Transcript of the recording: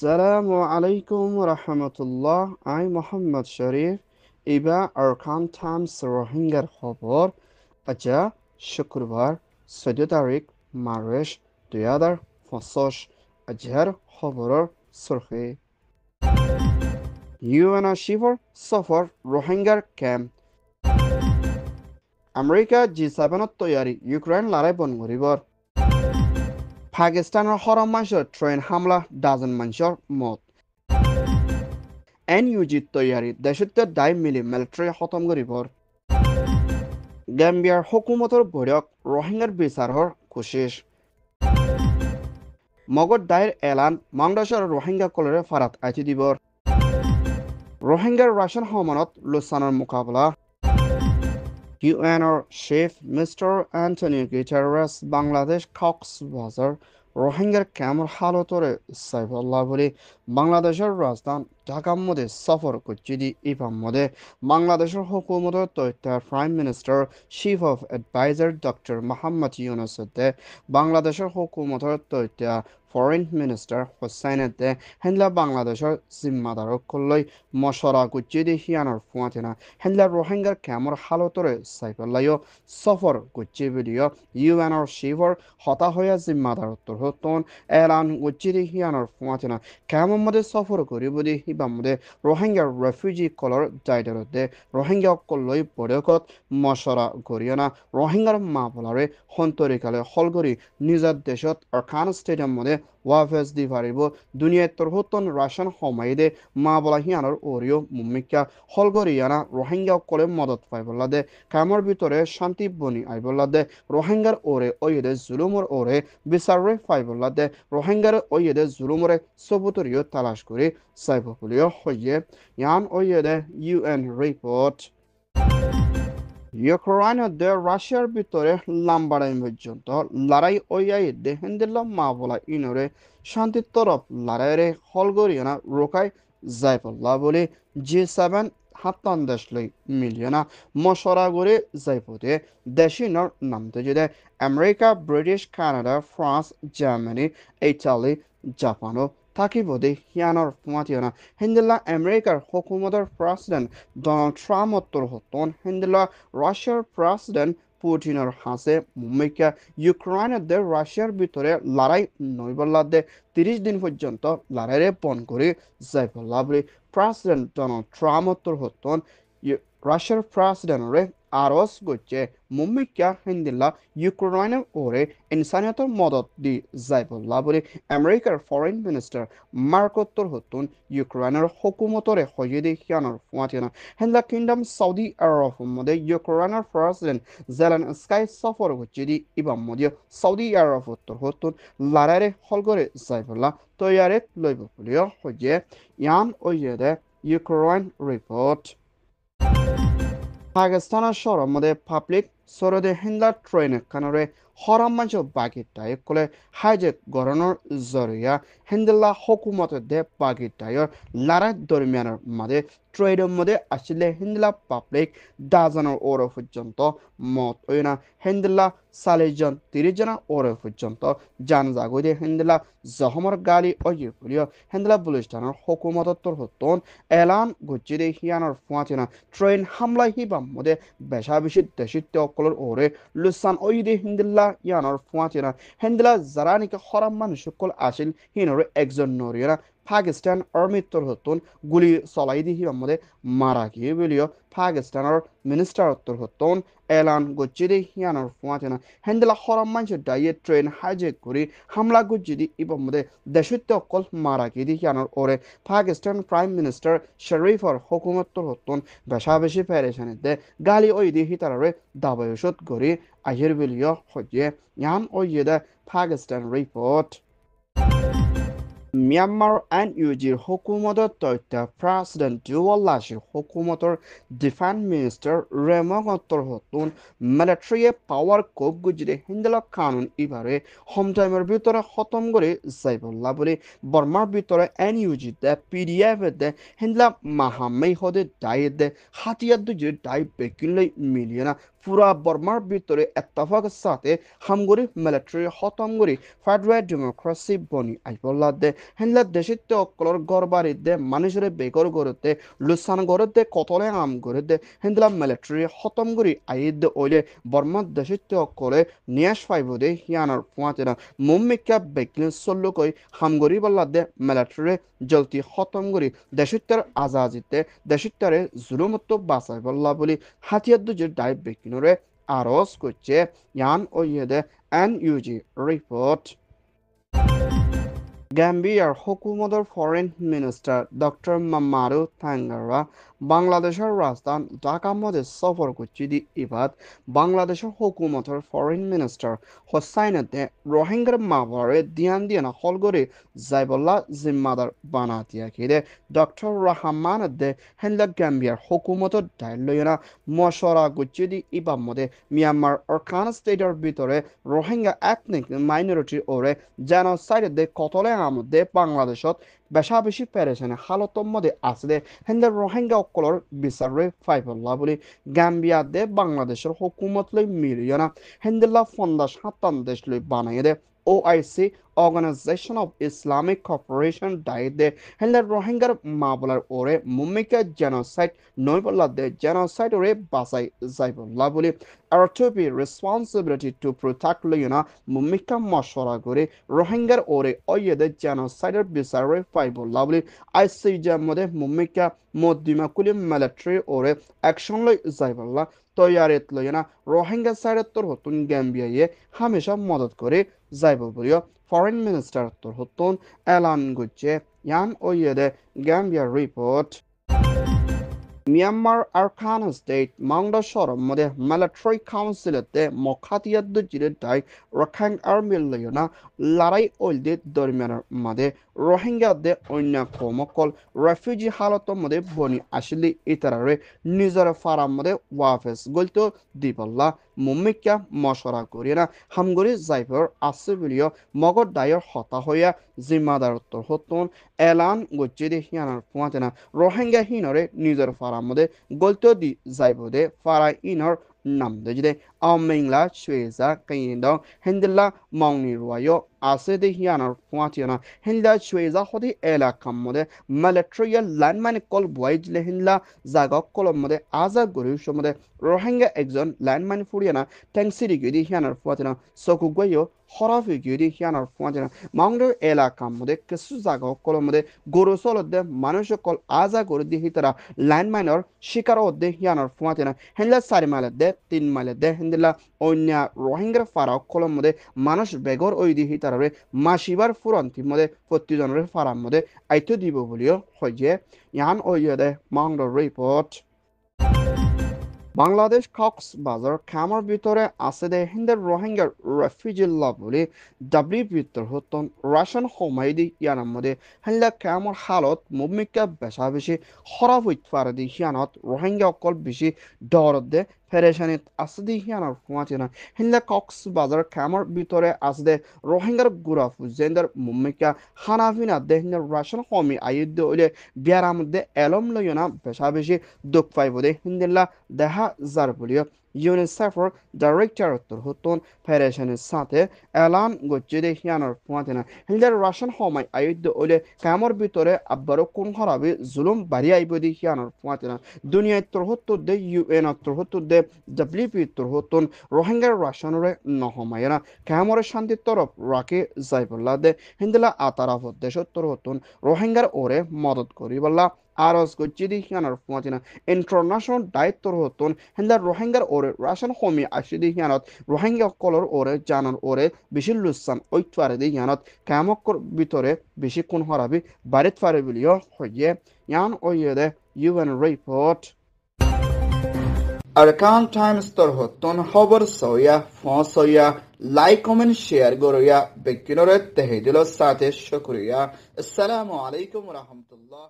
Assalamu alaikum rahmatullah. I'm Muhammad Sharif. Iba Arkan Times Rohingya খবর আজা শুক্রবার 14 তারিখ মার্চ 2025 আজহার খবরের সুরখি ইউএনআরসিফর সফর রোহিঙ্গার ক্যাম্প আমেরিকা জি7 তৈয়ারি ইউক্রেন লড়াই বন্ধ করিবর পাকিস্তানের হরম মাসের ট্রেন হামলা ডাজন মানুষের মত NUG তৈয়ারি দেশত দায় মিলি মিলিটারি খতম করিবর গাম্বিয়ার হুকুমতর বৈঠক রোহিঙ্গার বিচারর কোশিশ মগর দায়ের এলান বাংলাদেশের রোহিঙ্গা কলরে ফারাত আইতি দিবর রোহিঙ্গার রাশন হমানত লুসানের মোকাবলা ইউএনর chief mister Antonio Guterres Bangladesh Cox's Bazar রোহিঙ্গার ক্যাম্পর হালতরে সাইফুল্লাহ বলে বাংলাদেশের রাজধানী ঢাকার মধ্যে সফর করছি ইপাম মধ্যে বাংলাদেশের হুকুমতের তথ্য prime minister chief of adviser doctor Mohammad Yunus বাংলাদেশের হুকুমতের তথ্য ফরেন মিনিস্টার হোসাইনে হেনলা বাংলাদেশের জিম্মাদারক কল্লৈ মশরা করছি হিয়ানোর ফুয়াতেনা হেনলা রোহিঙ্গার ক্যাম্পর হালতরে সাইফুল্লাহ সফর করছি ভিডিও ইউএনর চিফর হতা হইয়া জিম্মাদারত্বর হতন এলান করছি হিয়ানোর ফুয়াতেনা ক্যাম্পর মধ্যে সফর করি বলি হিবামদে রোহিঙ্গার রেফিউজি কলর জাইডারতে রোহিঙ্গা কল্লৈ পদকত মশরা করিও না রোহিঙ্গার মা বলারে সন্তরিকালে হলগরি নিজৰ দেশত অৰখান ষ্টেডিয়াম মধ্যে ওয়াফেজ দি পারিব দুনিয়ার তরহতন রাশন সমাইদে মা বলা হিয়ানোর ওরিও মুমিকা হলগরিয়ানা রোহিঙ্গা কলে মদত পাইবল্লাদে কামৰ ভিতরে শান্তি বনি আইবল্লাদে রোহিঙ্গার ওরে ওয়েদে জুলুমর ওরে বিচারে পাইবল্লাদে রোহিঙ্গার ওয়েদে জুলুমরে সবুতরিও তালাশ করে সাইবপুলিও হইয়ে ইয়ান ওয়েদে UN রিপোর্ট ইউক্রেনে রাশিয়ার ভিতরে লাম্বাড়াই পর্যন্ত লড়াই ওয়াই দেহেন্দিল্লা মা বলা ইনরে শান্তির তরফ লড়াইরে হলগরিয়ানা রোকাই যাইপল্লা বলে G7 হাত্তান দেশ লই মিলিয়না মশরা করে যাইপদে দেশিনর নামতে যদি America British Canada France Germany Italy জাপানও থাকিবদে হিয়ানোর ফুয়াতিয়না হিন্দিল্লা আমেরিকার হুকুমতের প্রেসিডেন্ট ডোনাল্ড ট্রাম্পর হতন হিন্দিল্লা রাশিয়ার প্রেসিডেন্ট পুটিনের হাসে মুম্বাইকা ইউক্রেনের রাশিয়ার ভিতরে লড়াই নইবল্লাদে 30 দিন পর্যন্ত লড়াইরে বন্ধ করে যাইবল্লা বলে প্রেসিডেন্ট ডোনাল্ড ট্রাম্পর হতন রাশিয়ার প্রেসিডেন্টরে আরস গচ্ছে মুম্বাইকা হিন্দিল্লা ইউক্রেনের ওরে ইনসানিয়তের মদত দি যাইবল্লা বলে আমেরিকার ফরেন মিনিস্টার মার্কোত্তর হতুন ইউক্রেনের হুকুমতরে হইয়ে দেখিয়ানোর ফুয়াতিনা হিন্দা কিংডম সৌদি আরব মধ্যে ইউক্রেনের প্রেসিডেন্ট জেলেনস্কি সফর হচ্ছে দি ইবাম মধ্যে সৌদি আরব উত্তর হতুন লড়াইরে হলগরে যাইবল্লা তৈয়ারে লইব বলিও হইয়ে ইয়ান ওইয়ে ইউক্রেন রিপোর্ট পাকিস্তানের শহরের মধ্যে পাবলিক সরদে হিন্দা ট্রেন কানরে হরাম মাঝে বাকি টাইপ করে হাইজেক গড়ানোর জরিয়া হিন্দিল্লা হুকুমতের দে বাকি টাইর লড়াই দরমিয়ানের মাঝে ট্রেনের মধ্যে আসলে হিন্দিলা পাবলিক ডাজনের ওরে পর্যন্ত মত ওই না হিন্দিল্লা 40 জন 30 জনা ওরে পর্যন্ত জান জাগদে হিন্দিলা জহমর গালি ওই বলিও হিন্দিলা বুলিস্তানের হুকুমতর হতন এলান গুজিদে হিয়ানোর ফুয়াচিনা ট্রেন হামলা হিবাম মধ্যে বেশা বেশি দেশিত্য অকলর ওরে লুসান ওই দে হিন্দিল্লা ইয়ানোর ফুয়াচিনা হিন্দিলা যারা নাকি হরাম মানুষ সকল আসিল হিনরে একজন নরিয়ানা পাকিস্তান আর্মির হতুন গুলি চলাই দি হিবাম মধ্যে মারা গিয়ে বলিও পাকিস্তানের মিনিস্টার উত্তর হতুন এলান গুজিদে হিয়ানোর ফুয়াচিনা হিন্দিলা হরাম মানুষের ডাইয়ে ট্রেন হাইজেক করে হামলা গুজিদি ইবাম মধ্যে দেশিত্য অকল মারা গিয়ে দি হিয়ানোর ওরে পাকিস্তান প্রাইম মিনিস্টার শরীফর হুকুমতর হতুন বেশা বেশি পেরেশানি দে গালি ওই দি হিতারে দাবায়ুষত গড়ি আহির বিলিয় হইয়ে ইয়ান ওই দে পাকিস্তান রিপোর্ট মিয়ানমার NUGর হুকুমতর তথ্য প্রেসিডেন্ট জুয়াল্লাশি হুকুমতর ডিফেন্স মিনিস্টার রেমগত্তর হতুন মিলিটারি পাওয়ার কোপ গুজিরে হিন্দলা কানুন ইবারে হোমটাইমের ভিতরে খতম করে যাইবল্লা বলে বর্মার ভিতরে NUG দে PDF দে হিন্দলা মাহামেই হদে দায় দে হাতিয়ার দুজে দায় বেকিনলৈ মিলিয়না পুরা বর্মার ভিতরে এত্তাফাকের সাথে হামগরি মিলিটারি খতম করে ফেডারেল ডেমোক্রেসি বনি আইবল্লা দে হেনলা দেশিতে অকলর গড় বাড়িতে মানুষের বেকর গড়তে লুসান গড়তে কতলে আম গড়তে হেন্দলা মিলিটারি খতম করি আইদ ওইলে বর্মা দেশিতে অকলে নিয়াস ফাইব দে হিয়ানোর ফুয়াতে না মুম্মিকা বেকলিন সল্লু কই হামগরি বল্লা দে মিলিটারি জলতি খতম করি দেশিত্বের আজাজিতে দেশিত্বারে জুলুমত্ব বাঁচাই বল্লা বলি হাতিয়ার দুজের ডাইভ বেকিনরে আরজ করছে ইয়ান ও ইয়েদে NUG রিপোর্ট গ্যাম্বিয়ার হুকুমতের foreign minister doctor Mamadou Tangara বাংলাদেশের রাজধানী ঢাকার মধ্যে সফর করছে দি ইবাদ বাংলাদেশের হুকুমতের ফরেন মিনিস্টার হোসাইনতে রোহিঙ্গার মাবারে দিয়ান দিয়ানা হলগরে জাইবল্লা জিম্মাদার বানাতিয়া খেদে ডক্টর রহমান দে হেনলা গ্যাম্বিয়ার হুকুমতের দায়িত্বনা মশরা করছে দি ইবাদ মধ্যে মিয়ানমার আরকান স্টেটের ভিতরে রোহিঙ্গা এথনিক মাইনরিটি ওরে জেনোসাইড দে কতলে আমদে বাংলাদেশত বেশা বেশি পেরেছানে হালতর মধ্যে আসলে হেন্দে রোহিঙ্গা অকলর বিচারে ফাইফল্লা বলি গাম্বিয়া দে বাংলাদেশের হুকুমত লই মিলিয়না হেন্দেলা 50-57 দেশ লই বানাই দে OIC Organization of Islamic Cooperation দায়িত্বে হেন্দে রোহিঙ্গার মাবলার ওরে মুম্মিকা জেনোসাইড নইবল্লা দে জেনোসাইড ওরে বাসাই যাইবল্লা বলি আর to be responsibility to protect লইনা মুম্মিকা মশরা করে রোহিঙ্গার ওরে অইয়েদে জেনোসাইডের বিচারে ফাইবল্লা বলি ICJ মধ্যে মুম্মিকা মদ্দিমা কুলি মিলিটারি ওরে অ্যাকশন লই যাইবল্লা তৈয়ারিত লইনা রোহিঙ্গা সাইডের তোর হতুন গ্যাম্বিয়ায়ে হামেশা মদত করে যাইব বলিও ফরেন মিনিস্টার তোর হতুন এলান গুচ্ছে ইয়ান ওইয়েদে Gambia report Myanmar Arkan state মাংডা শহরের মধ্যে মিলিটারি কাউন্সিলতে মখাতিয়াদ্দ জিরেটাই রোহিং আর্মি লয়না লড়াই ওইলদে দরমিয়ানের মধ্যে রোহিঙ্গাদে অন্য কমকল রেফিউজি হালতের মধ্যে বনি আসলে ইতারারে নিজের ফারার মধ্যে ওয়াফেস গলতো দিবল্লা মুম্মিকা মশরা করিয়ে না হামগরি জাইফর আছে বলিও মগর দায়ের হতা হইয়া জিম্মাদারত্ব হতুন এলান গচ্ছি দে হিয়ানার ফুয়াতে না রোহিঙ্গা হিনরে নিজের ফারার মধ্যে গলতো দি যাইব দে ফারা ইনর নাম দে মেংলা সুয়েজা কাইন্দাও হেন্দিল্লা মাউনি রুয়ায়ো আছে দে হিয়ানার ফুয়াতে না হিন্দা সুয়েজা হদি এলাকার মধ্যে মিলিটারিয়াল ল্যান্ডমাইন কল বয়েজলে হিন্দলা জাগা কলম মধ্যে আজা গরিউস মধ্যে রোহিঙ্গা একজন ল্যান্ডমাইন ফুরিয়ানা ট্যাংসিরি গিয়ে হিয়ানার ফুয়াতে না সকু গইও হরাফি গিয়ে হিয়ানার ফুয়াতে না মাউন্ডের এলাকার মধ্যে কিছু জাগা কলম মধ্যে গরু চলতে মানুষ কল আজা গরু দিয়ে হিতারা ল্যান্ডমাইনের শিকার দে হিয়ানার ফুয়াতে না হিন্দলা 4 মাইল দে 3 মাইল দে হিন্দলা অন্য রোহিঙ্গার ফারা কলম মধ্যে মানুষ বেগর ওই দিয়ে হিতারে মাসিবার ফুরন্তি মধ্যে প্রতিজনের ফারার মধ্যে আইতো দিব বলিও হয়ে ইয়ান ওইদে মাউন্ডের রিপোর্ট বাংলাদেশ কক্সবাজার খামার ভিতরে আছে দে হিন্দের রোহিঙ্গার রেফিউজিল্লা বলে ডাব্লিউ ভিতর হতন রাশন হোমাইদি ইয়ানার মধ্যে হিন্দা খামার হালত মুম্মিকা বেশা বেশি খরাব হইতে পারে দি হিয়ানত রোহিঙ্গা অকল বেশি ডর দে ফেরেশানিত আছে দি হিয়ানার ফুয়াতে না হিন্দা কক্সবাজার খামার ভিতরে আছে দে রোহিঙ্গার গুড়া ফুজেন্দার মুম্মিকা হানাফিনা দে হিন্দার রাশন হোমি আয়ুদ্ধ হইলে বিয়ার মধ্যে এলম লইনা বেশা বেশি দুঃখ পাইব দে হিন্দিল্লা দেখা যার বলিও ইউনিসেফর ডাইরেক্টর উত্তর হতুন ফেডারেশনের সাথে এলান গচ্ছে দে হিয়ানোর ফুয়াতে না হিন্দার রাশন হোমাই আয়ুদ্ধ হইলে কামর ভিতরে আব্বারও কোন হরাবে জুলুম বাড়ি আইব দি হিয়ানোর ফুয়াতে না দুনিয়ায় তোর হত্তর দে UN তোর হত্তর দে WP তোর হতুন রোহিঙ্গার রাশনরে নহমায়না কামরের শান্তির তরফ রাখে যাইবল্লা দে হিন্দিলা আতারাফত দেশত তোর হতুন রোহিঙ্গার ওরে মদত করিবল্লা আরজ গচ্ছি দি হিয়ানোর ফুয়াতে না ইন্টারন্যাশনাল দায়িত্বর হতুন হিন্দার রোহিঙ্গার ওরে রাশন হোমি আসি দি হিয়ানত রোহিঙ্গা কলর ওরে জানার ওরে বেশি লুসান ঐতফারে দি হিয়ানত কামকর ভিতরে বেশি কোন হরাবি বাড়িত ফারে বলিও হইয়ে ইয়ান ওইদে UN রিপোর্ট আরকান টাইমস তোর হতুন খবর সইয়া ফসইয়া লাইক কমেন্ট শেয়ার গরইয়া বেকিনরে তেহে দিল সাথে শুকরিয়া আসসালামু আলাইকুম ওয়া রাহমাতুল্লাহ